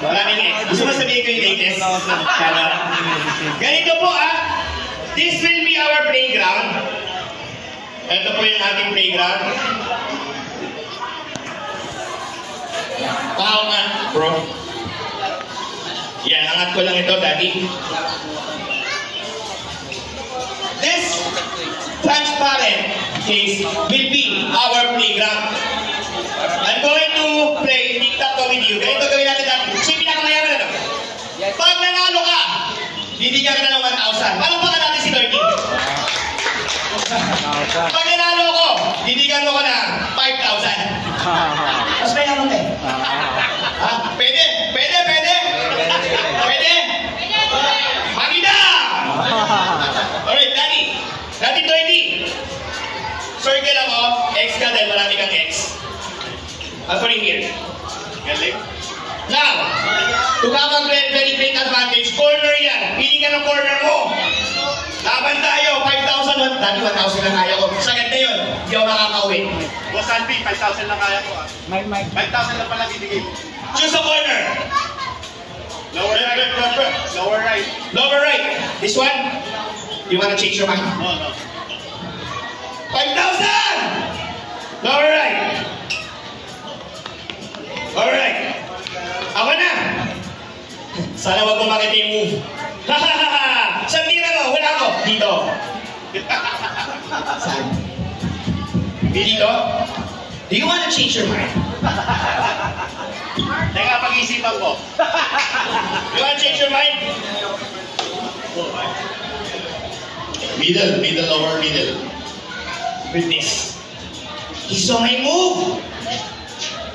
Maraming X. Gusto mo sabihin ko yung latest? Ganito po this will be our playground. Ito po yung ating playground. Tao nga, bro. Yan, angat ko lang ito, daddy. This transparent case will be our playground. I'm going to play TikTok with you. Ganito gawin natin natin. Kasi pinakamayaman na. Pag nanalo ka, bibigyan ka na ng 1,000. Paano pa natin si Lordy? Pag nanalo ko, bibigyan mo ko ng 5,000. Mas mayaman ka eh. Pwede? Pwede? Pwede? Pwede? Magida! Alright, Daddy. Daddy 20. Circle ako. X ka dahil marami kang X. I'll put it here. Galing. Now, to have a very great advantage, corner yan. Pili ka ng corner mo. Laban tayo, 5,000. Dati 1,000 lang kaya ko. Sa ganda yun, hindi ako makakauwi. Boss Alvin, 5,000 lang kaya ko 5,000 lang pala bibigay. Choose a corner. Lower right, lower right. Lower right. This one? You wanna change your mind? No. 5,000! Lower right. Lower right. Ako na. Sana wag mo makita yung move. Saan tira mo? Wala ako. Dito. Saan? Dito? Do you wanna change your mind? Teka, pag-isipan ko. You wanna change your mind? Middle, lower middle. With this. He saw my move.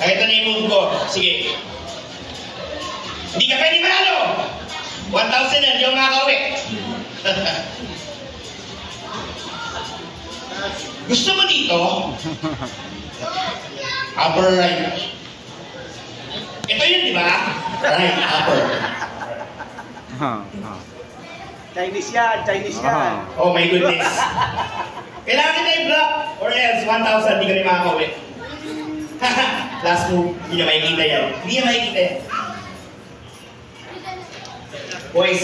Ito na yung move ko. Sige. Hindi ka pwede manalo. 1,000 yan, hindi ako makakauwi. Gusto mo dito? Upper right. Ito yun, di ba? Right, upper. Chinese yan. Oh my goodness. Kailangan kita i-block or else 1,000 hindi ka rin makakauwi. Last move, hindi niya makikita yan. Hindi niya makikita yan. Boys,